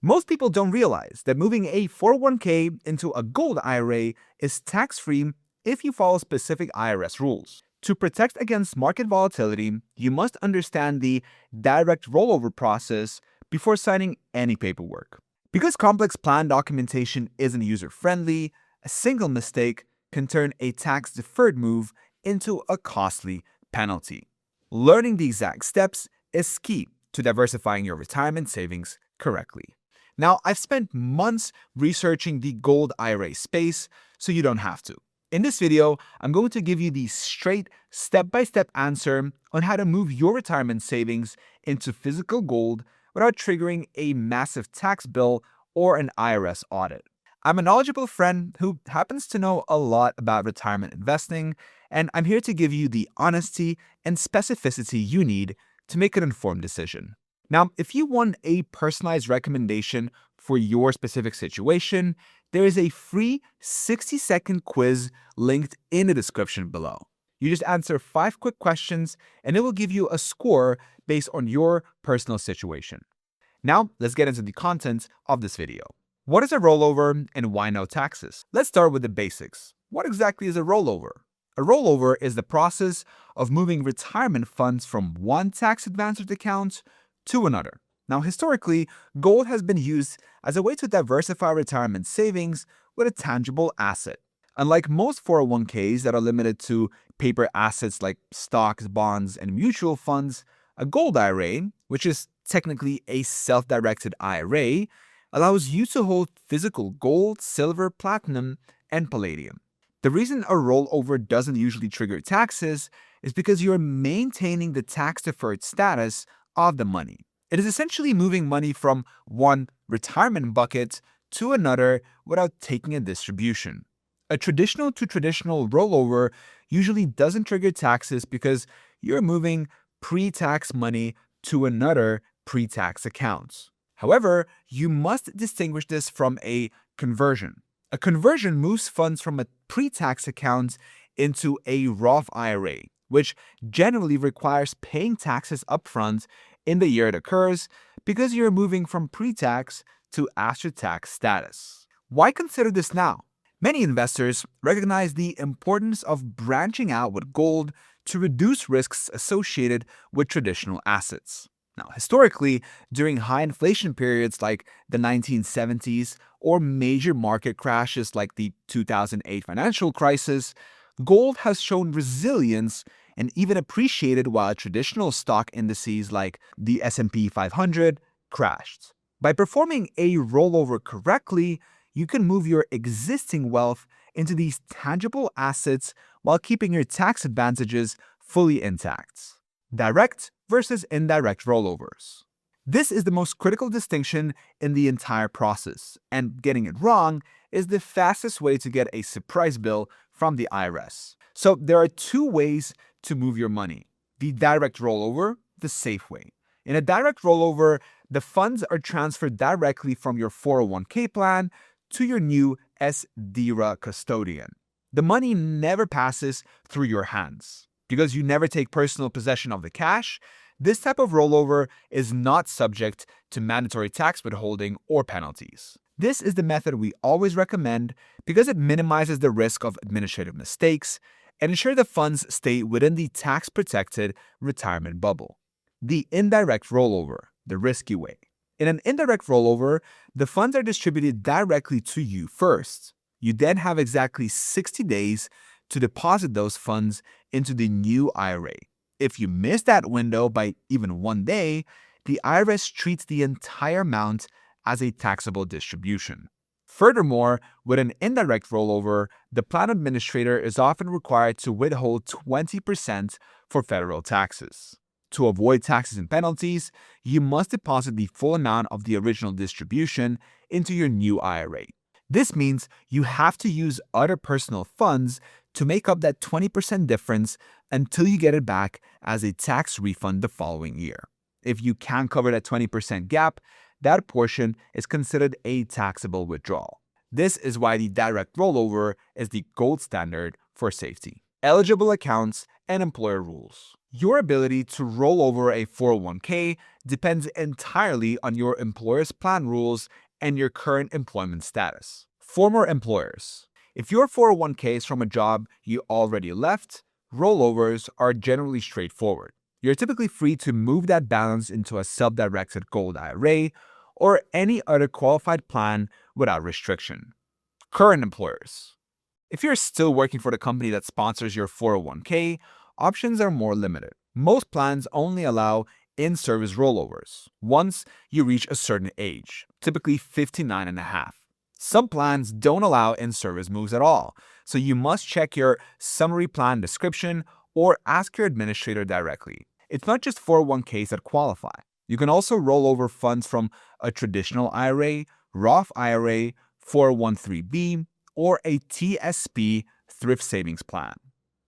Most people don't realize that moving a 401k into a gold IRA is tax-free if you follow specific IRS rules. To protect against market volatility, you must understand the direct rollover process before signing any paperwork. Because complex plan documentation isn't user-friendly, a single mistake can turn a tax-deferred move into a costly penalty. Learning the exact steps is key to diversifying your retirement savings correctly. Now, I've spent months researching the gold IRA space, so you don't have to. In this video, I'm going to give you the straight, step-by-step answer on how to move your retirement savings into physical gold without triggering a massive tax bill or an IRS audit. I'm a knowledgeable friend who happens to know a lot about retirement investing, and I'm here to give you the honesty and specificity you need to make an informed decision. Now, if you want a personalized recommendation for your specific situation, there is a free 60-second quiz linked in the description below. You just answer 5 quick questions, and it will give you a score based on your personal situation. Now, let's get into the content of this video. What is a rollover and why no taxes? Let's start with the basics. What exactly is a rollover? A rollover is the process of moving retirement funds from one tax-advantaged account to another. Now, historically, gold has been used as a way to diversify retirement savings with a tangible asset. Unlike most 401ks that are limited to paper assets like stocks, bonds, and mutual funds, a gold IRA, which is technically a self-directed IRA, allows you to hold physical gold, silver, platinum, and palladium. The reason a rollover doesn't usually trigger taxes is because you're maintaining the tax-deferred status of the money. It is essentially moving money from one retirement bucket to another without taking a distribution. A traditional to traditional rollover usually doesn't trigger taxes because you're moving pre-tax money to another pre-tax account. However, you must distinguish this from a conversion. A conversion moves funds from a pre-tax account into a Roth IRA, which generally requires paying taxes upfront in the year it occurs because you're moving from pre-tax to after-tax status. Why consider this now? Many investors recognize the importance of branching out with gold to reduce risks associated with traditional assets. Now, historically, during high inflation periods like the 1970s or major market crashes like the 2008 financial crisis, gold has shown resilience and even appreciated while traditional stock indices like the S&P 500 crashed. By performing a rollover correctly, you can move your existing wealth into these tangible assets while keeping your tax advantages fully intact. Direct versus indirect rollovers. This is the most critical distinction in the entire process, and getting it wrong is the fastest way to get a surprise bill from the IRS. So there are 2 ways to move your money. The direct rollover, the safe way. In a direct rollover, the funds are transferred directly from your 401k plan to your new SDIRA custodian. The money never passes through your hands. Because you never take personal possession of the cash, this type of rollover is not subject to mandatory tax withholding or penalties. This is the method we always recommend because it minimizes the risk of administrative mistakes and ensures the funds stay within the tax-protected retirement bubble. The indirect rollover, the risky way. In an indirect rollover, the funds are distributed directly to you first. You then have exactly 60 days to deposit those funds into the new IRA. If you miss that window by even 1 day, the IRS treats the entire amount as a taxable distribution. Furthermore, with an indirect rollover, the plan administrator is often required to withhold 20% for federal taxes. To avoid taxes and penalties, you must deposit the full amount of the original distribution into your new IRA. This means you have to use other personal funds to make up that 20% difference until you get it back as a tax refund the following year. If you can't cover that 20% gap, that portion is considered a taxable withdrawal. This is why the direct rollover is the gold standard for safety. Eligible accounts and employer rules. Your ability to roll over a 401k depends entirely on your employer's plan rules and your current employment status. Former employers. If your 401k is from a job you already left, rollovers are generally straightforward. You're typically free to move that balance into a self-directed Gold IRA or any other qualified plan without restriction. Current employers. If you're still working for the company that sponsors your 401k, options are more limited. Most plans only allow in-service rollovers once you reach a certain age, typically 59 and a half. Some plans don't allow in-service moves at all, so you must check your summary plan description or ask your administrator directly. It's not just 401ks that qualify. You can also roll over funds from a traditional IRA, Roth IRA, 401(b), or a TSP thrift savings plan.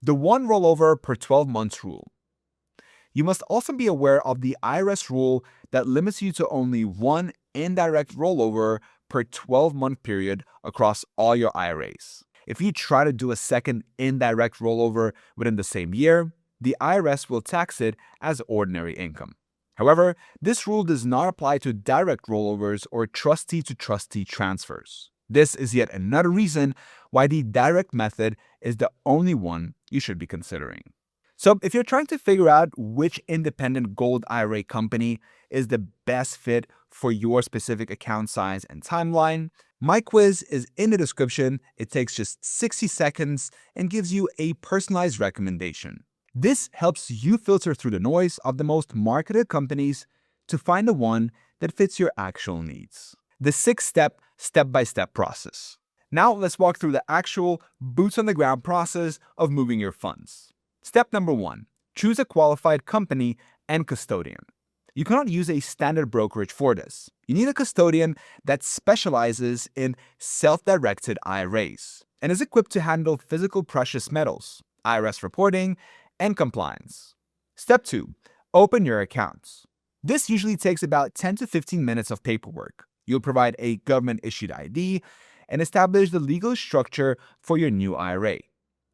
The one rollover per 12 months rule. You must also be aware of the IRS rule that limits you to only one indirect rollover per 12-month period across all your IRAs. If you try to do a second indirect rollover within the same year, the IRS will tax it as ordinary income. However, this rule does not apply to direct rollovers or trustee-to-trustee transfers. This is yet another reason why the direct method is the only one you should be considering. So if you're trying to figure out which independent Gold IRA company is the best fit for your specific account size and timeline, my quiz is in the description. It takes just 60 seconds and gives you a personalized recommendation. This helps you filter through the noise of the most marketed companies to find the one that fits your actual needs. The 6-step, step-by-step process. Now let's walk through the actual boots-on-the-ground process of moving your funds. Step number 1. Choose a qualified company and custodian. You cannot use a standard brokerage for this. You need a custodian that specializes in self-directed IRAs and is equipped to handle physical precious metals, IRS reporting, and compliance. Step 2. Open your accounts. This usually takes about 10 to 15 minutes of paperwork. You'll provide a government-issued ID and establish the legal structure for your new IRA.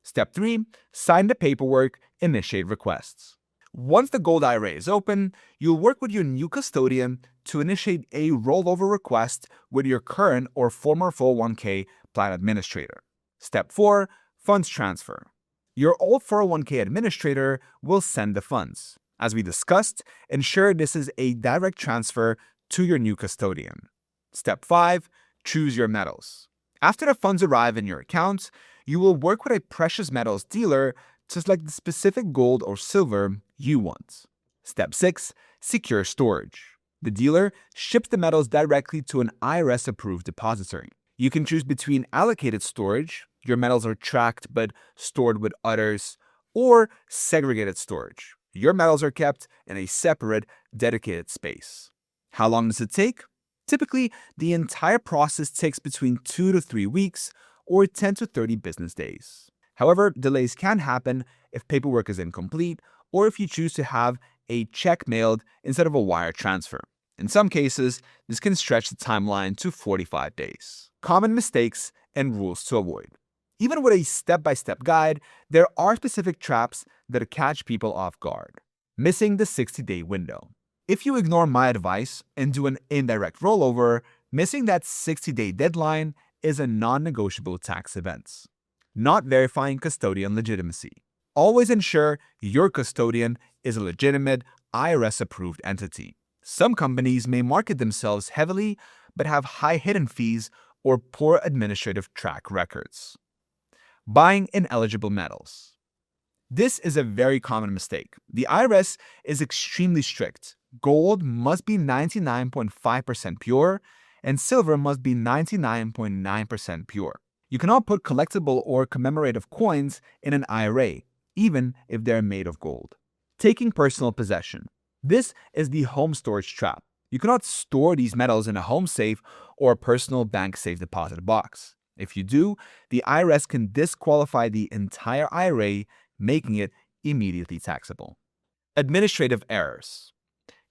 Step 3. Sign the paperwork, initiate requests. Once the Gold IRA is open, you'll work with your new custodian to initiate a rollover request with your current or former 401k plan administrator. Step 4. Funds transfer. Your old 401k administrator will send the funds. As we discussed, ensure this is a direct transfer to your new custodian. Step 5. Choose your metals. After the funds arrive in your account, you will work with a precious metals dealer to select the specific gold or silver you want. Step 6. Secure storage. The dealer ships the metals directly to an IRS-approved depository. You can choose between allocated storage, your metals are tracked but stored with others, or segregated storage. Your metals are kept in a separate, dedicated space. How long does it take? Typically, the entire process takes between 2 to 3 weeks or 10 to 30 business days. However, delays can happen if paperwork is incomplete or if you choose to have a check mailed instead of a wire transfer. In some cases, this can stretch the timeline to 45 days. Common mistakes and rules to avoid. Even with a step-by-step guide, there are specific traps that catch people off guard. Missing the 60-day window. If you ignore my advice and do an indirect rollover, missing that 60-day deadline is a non-negotiable tax event. Not verifying custodian legitimacy. Always ensure your custodian is a legitimate IRS-approved entity. Some companies may market themselves heavily but have high hidden fees or poor administrative track records. Buying ineligible metals. This is a very common mistake. The IRS is extremely strict. Gold must be 99.5% pure, and silver must be 99.9% pure. You cannot put collectible or commemorative coins in an IRA, even if they're made of gold. Taking personal possession. This is the home storage trap. You cannot store these metals in a home safe or a personal bank safe deposit box. If you do, the IRS can disqualify the entire IRA, making it immediately taxable. Administrative errors.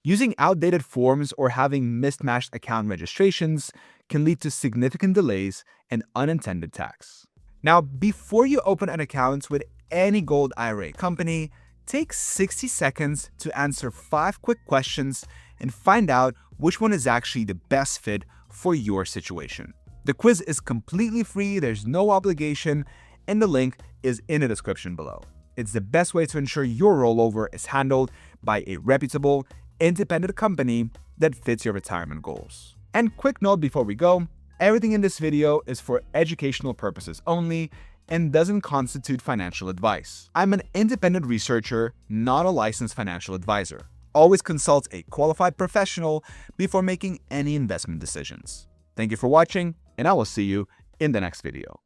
Using outdated forms or having mismatched account registrations can lead to significant delays and unintended tax. Now, before you open an account with any Gold IRA company, Take 60 seconds to answer 5 quick questions and find out which one is actually the best fit for your situation. The quiz is completely free, there's no obligation, and the link is in the description below. It's the best way to ensure your rollover is handled by a reputable, independent company that fits your retirement goals. And quick note before we go, everything in this video is for educational purposes only and doesn't constitute financial advice. I'm an independent researcher, not a licensed financial advisor. Always consult a qualified professional before making any investment decisions. Thank you for watching, and I will see you in the next video.